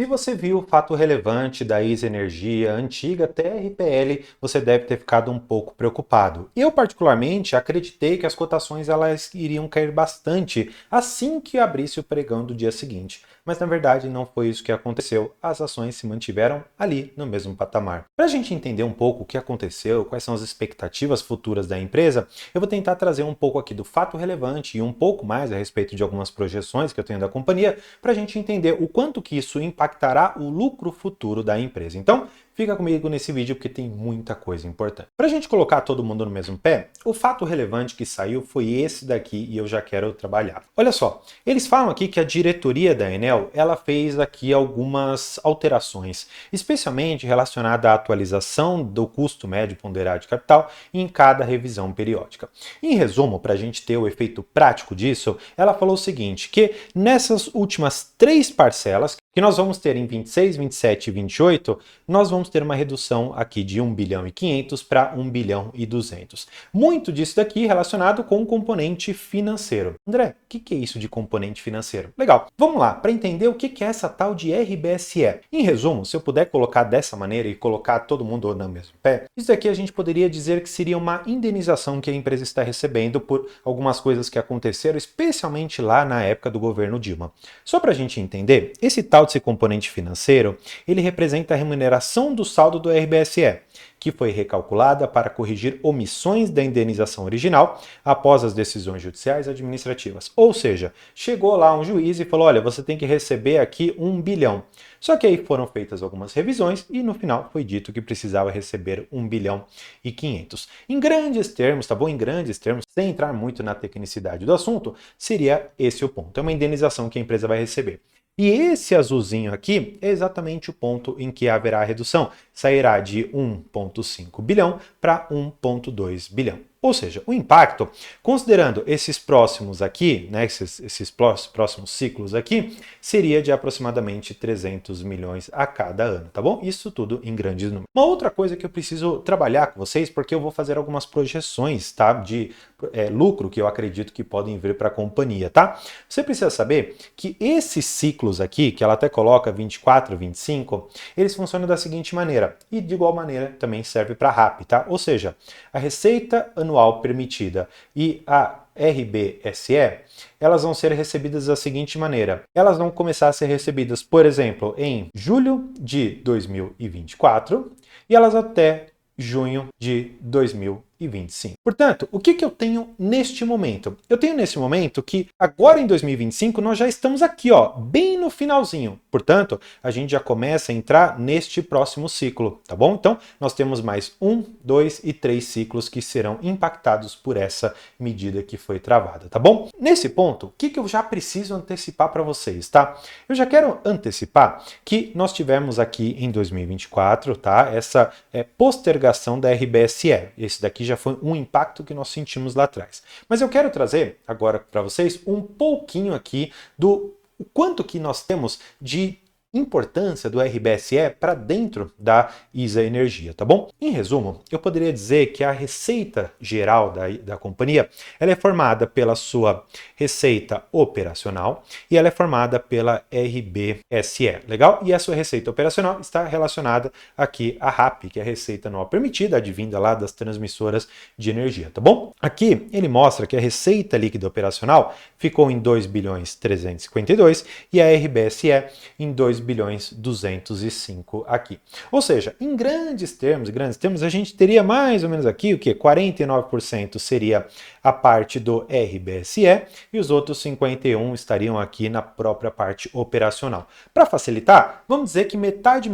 Se você viu o fato relevante da ISA Energia, antiga TRPL, você deve ter ficado um pouco preocupado. Eu, particularmente, acreditei que as cotações elas iriam cair bastante assim que abrisse o pregão do dia seguinte. Mas, na verdade, não foi isso que aconteceu. As ações se mantiveram ali no mesmo patamar. Para a gente entender um pouco o que aconteceu, quais são as expectativas futuras da empresa, eu vou tentar trazer um pouco aqui do fato relevante e um pouco mais a respeito de algumas projeções que eu tenho da companhia, para a gente entender o quanto que isso impactará o lucro futuro da empresa. Então, fica comigo nesse vídeo porque tem muita coisa importante. Para a gente colocar todo mundo no mesmo pé, o fato relevante que saiu foi esse daqui e eu já quero trabalhar. Olha só, eles falam aqui que a diretoria da Enel, ela fez aqui algumas alterações, especialmente relacionada à atualização do custo médio ponderado de capital em cada revisão periódica. Em resumo, para a gente ter o efeito prático disso, ela falou o seguinte, que nessas últimas 3 parcelas, que nós vamos ter em 26, 27 e 28, nós vamos ter uma redução aqui de 1 bilhão e 500 para 1 bilhão e 200. Muito disso daqui relacionado com o componente financeiro. André, o que é isso de componente financeiro? Legal, vamos lá, para entender o que é essa tal de RBSE. Em resumo, se eu puder colocar dessa maneira e colocar todo mundo no mesmo pé, isso daqui a gente poderia dizer que seria uma indenização que a empresa está recebendo por algumas coisas que aconteceram, especialmente lá na época do governo Dilma. Só para a gente entender, esse tal desse componente financeiro, ele representa a remuneração do saldo do RBSE, que foi recalculada para corrigir omissões da indenização original após as decisões judiciais administrativas. Ou seja, chegou lá um juiz e falou, olha, você tem que receber aqui 1 bilhão. Só que aí foram feitas algumas revisões e no final foi dito que precisava receber 1 bilhão e 500. Em grandes termos, tá bom? Em grandes termos, sem entrar muito na tecnicidade do assunto, seria esse o ponto. É uma indenização que a empresa vai receber. E esse azulzinho aqui é exatamente o ponto em que haverá a redução. Sairá de 1,5 bilhão para 1,2 bilhão. Ou seja, o impacto, considerando esses próximos aqui, né, esses próximos ciclos aqui, seria de aproximadamente 300 milhões a cada ano, tá bom? Isso tudo em grandes números. Uma outra coisa que eu preciso trabalhar com vocês, porque eu vou fazer algumas projeções, tá, de lucro que eu acredito que podem vir para a companhia, tá? Você precisa saber que esses ciclos aqui, que ela até coloca 24, 25, eles funcionam da seguinte maneira, e de igual maneira também serve para a RAP, tá? Ou seja, a receita anual permitida e a RBSE, elas vão ser recebidas da seguinte maneira. Elas vão começar a ser recebidas, por exemplo, em julho de 2024 e elas até junho de 2025. Portanto, o que eu tenho neste momento? Eu tenho nesse momento que agora em 2025 nós já estamos aqui, ó, bem no finalzinho. Portanto, a gente já começa a entrar neste próximo ciclo, tá bom? Então, nós temos mais 1, 2 e 3 ciclos que serão impactados por essa medida que foi travada, tá bom? Nesse ponto, o que eu já preciso antecipar para vocês, tá? Eu já quero antecipar que nós tivemos aqui em 2024, tá? Essa postergação da RBSE. Esse daqui já foi um impacto que nós sentimos lá atrás. Mas eu quero trazer agora para vocês um pouquinho aqui do quanto que nós temos de importância do RBSE para dentro da ISA Energia, tá bom? Em resumo, eu poderia dizer que a receita geral da companhia, ela é formada pela sua receita operacional e ela é formada pela RBSE, legal? E a sua receita operacional está relacionada aqui à RAP, que é a receita anual permitida, advinda lá das transmissoras de energia, tá bom? Aqui ele mostra que a receita líquida operacional ficou em 2 bilhões 352 e a RBSE em 2 bilhões 205 aqui. Ou seja, em grandes termos, a gente teria mais ou menos aqui o que? 49% seria a parte do RBSE e os outros 51% estariam aqui na própria parte operacional. Para facilitar, vamos dizer que metade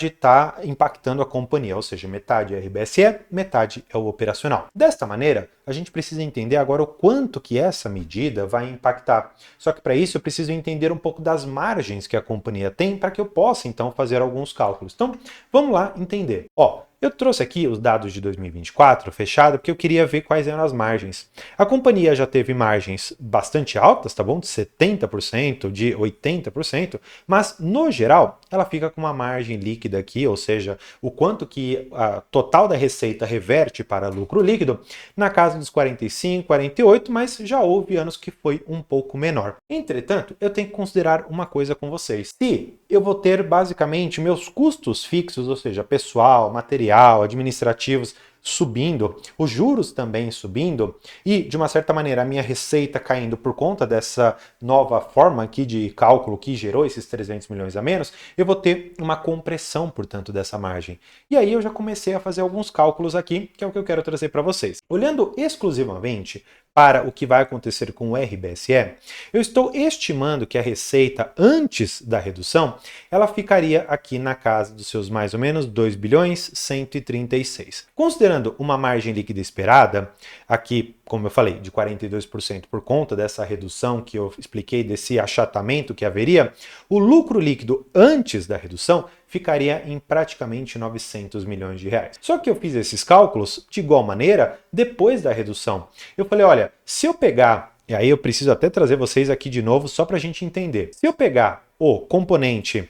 está impactando a companhia, ou seja, metade é RBSE, metade é o operacional. Desta maneira, a gente precisa entender agora o quanto que essa medida vai impactar. Só que para isso eu preciso entender um pouco das margens que a companhia tem para que eu possa então fazer alguns cálculos. Então, vamos lá entender. Ó, eu trouxe aqui os dados de 2024 fechado porque eu queria ver quais eram as margens. A companhia já teve margens bastante altas, tá bom? De 70%, de 80%, mas no geral ela fica com uma margem líquida aqui, ou seja, o quanto que a total da receita reverte para lucro líquido, na casa dos 45, 48, mas já houve anos que foi um pouco menor. Entretanto, eu tenho que considerar uma coisa com vocês. Se eu vou ter basicamente meus custos fixos, ou seja, pessoal, material, administrativos, subindo, os juros também subindo e, de uma certa maneira, a minha receita caindo por conta dessa nova forma aqui de cálculo que gerou esses 300 milhões a menos, eu vou ter uma compressão, portanto, dessa margem. E aí eu já comecei a fazer alguns cálculos aqui, que é o que eu quero trazer para vocês. Olhando exclusivamente para o que vai acontecer com o RBSE, eu estou estimando que a receita antes da redução, ela ficaria aqui na casa dos seus mais ou menos 2 bilhões 136. Considerando uma margem líquida esperada, aqui, como eu falei, de 42% por conta dessa redução que eu expliquei, desse achatamento que haveria, o lucro líquido antes da redução ficaria em praticamente 900 milhões de reais. Só que eu fiz esses cálculos de igual maneira depois da redução. Eu falei, olha, se eu pegar, e aí eu preciso até trazer vocês aqui de novo só para a gente entender. Se eu pegar o componente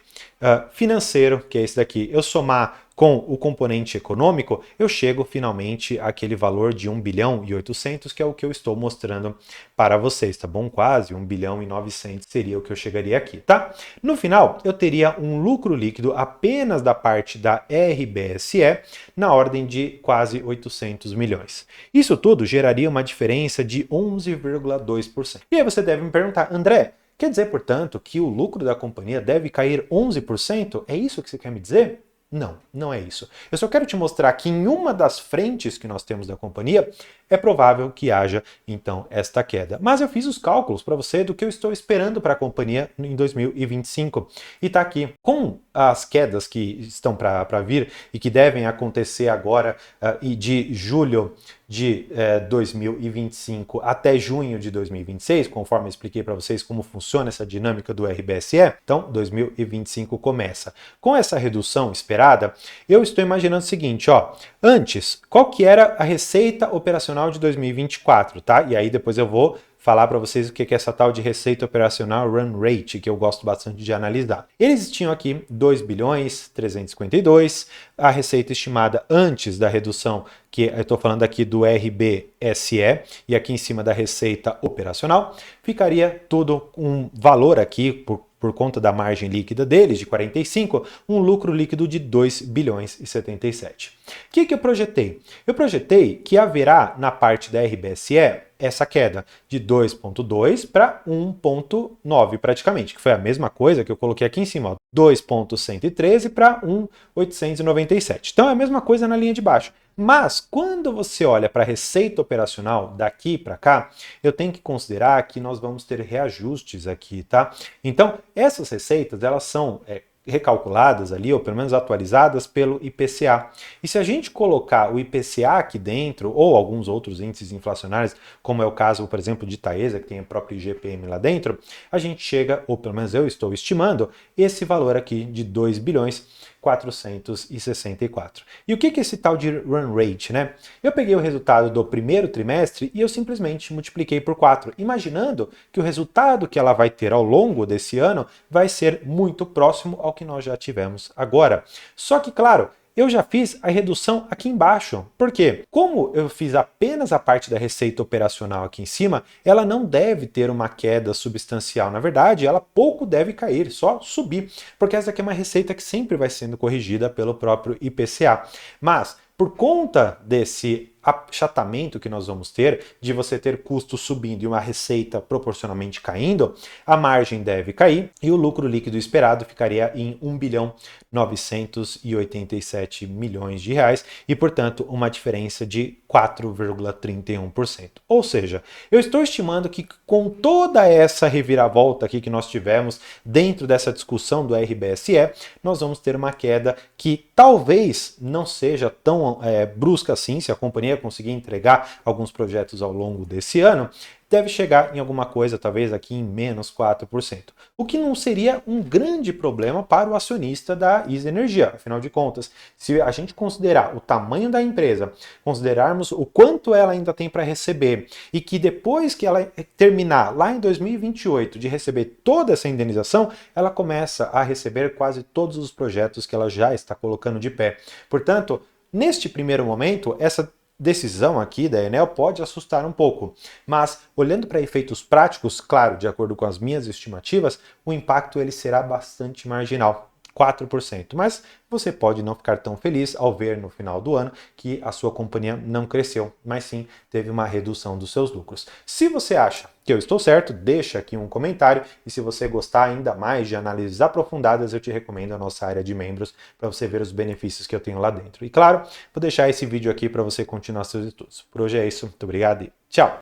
financeiro, que é esse daqui, eu somar com o componente econômico, eu chego finalmente àquele valor de 1 bilhão e 800, que é o que eu estou mostrando para vocês, tá bom? Quase 1 bilhão e 900 seria o que eu chegaria aqui, tá? No final, eu teria um lucro líquido apenas da parte da RBSE na ordem de quase 800 milhões. Isso tudo geraria uma diferença de 11,2%. E aí você deve me perguntar, André, quer dizer, portanto, que o lucro da companhia deve cair 11%? É isso que você quer me dizer? Não, não é isso. Eu só quero te mostrar que em uma das frentes que nós temos da companhia, é provável que haja, então, esta queda. Mas eu fiz os cálculos para você do que eu estou esperando para a companhia em 2025. E está aqui. Com as quedas que estão para vir e que devem acontecer agora e de julho de 2025 até junho de 2026, conforme eu expliquei para vocês como funciona essa dinâmica do RBSE, então 2025 começa. Com essa redução esperada, eu estou imaginando o seguinte, ó, antes, qual que era a receita operacional de 2024, tá? E aí depois eu vou falar para vocês o que é essa tal de receita operacional run rate, que eu gosto bastante de analisar. Eles tinham aqui 2 bilhões 352, a receita estimada antes da redução, que eu estou falando aqui do RBSE, e aqui em cima da receita operacional, ficaria tudo um valor aqui, por conta da margem líquida deles, de 45, um lucro líquido de 2 bilhões e 77. O que eu projetei? Eu projetei que haverá na parte da RBSE essa queda de 2,2 para 1,9 praticamente, que foi a mesma coisa que eu coloquei aqui em cima, 2,113 para 1,897. Então é a mesma coisa na linha de baixo. Mas quando você olha para a receita operacional daqui para cá, eu tenho que considerar que nós vamos ter reajustes aqui, tá? Então, essas receitas, elas são recalculadas ali, ou pelo menos atualizadas pelo IPCA. E se a gente colocar o IPCA aqui dentro, ou alguns outros índices inflacionários, como é o caso, por exemplo, de Taesa, que tem o próprio IGPM lá dentro, a gente chega, ou pelo menos eu estou estimando, esse valor aqui de 2 bilhões 464. E o que é esse tal de run rate, né? Eu peguei o resultado do primeiro trimestre e eu simplesmente multipliquei por 4, imaginando que o resultado que ela vai ter ao longo desse ano vai ser muito próximo ao que nós já tivemos agora. Só que, claro, eu já fiz a redução aqui embaixo. Por quê? Como eu fiz apenas a parte da receita operacional aqui em cima, ela não deve ter uma queda substancial. Na verdade, ela pouco deve cair, só subir, porque essa aqui é uma receita que sempre vai sendo corrigida pelo próprio IPCA. Mas, por conta desse achatamento que nós vamos ter, de você ter custos subindo e uma receita proporcionalmente caindo, a margem deve cair e o lucro líquido esperado ficaria em 1 bilhão 987 milhões de reais e, portanto, uma diferença de 4,31%. Ou seja, eu estou estimando que com toda essa reviravolta aqui que nós tivemos dentro dessa discussão do RBSE, nós vamos ter uma queda que talvez não seja tão brusca assim, se a companhia conseguir entregar alguns projetos ao longo desse ano, deve chegar em alguma coisa, talvez aqui em menos 4%. O que não seria um grande problema para o acionista da Easy Energia. Afinal de contas, se a gente considerar o tamanho da empresa, considerarmos o quanto ela ainda tem para receber e que depois que ela terminar lá em 2028 de receber toda essa indenização, ela começa a receber quase todos os projetos que ela já está colocando de pé. Portanto, neste primeiro momento, essa decisão aqui da Enel pode assustar um pouco, mas olhando para efeitos práticos, claro, de acordo com as minhas estimativas, o impacto ele será bastante marginal. 4%, mas você pode não ficar tão feliz ao ver no final do ano que a sua companhia não cresceu, mas sim teve uma redução dos seus lucros. Se você acha que eu estou certo, deixa aqui um comentário e se você gostar ainda mais de análises aprofundadas, eu te recomendo a nossa área de membros para você ver os benefícios que eu tenho lá dentro. E claro, vou deixar esse vídeo aqui para você continuar seus estudos. Por hoje é isso, muito obrigado e tchau!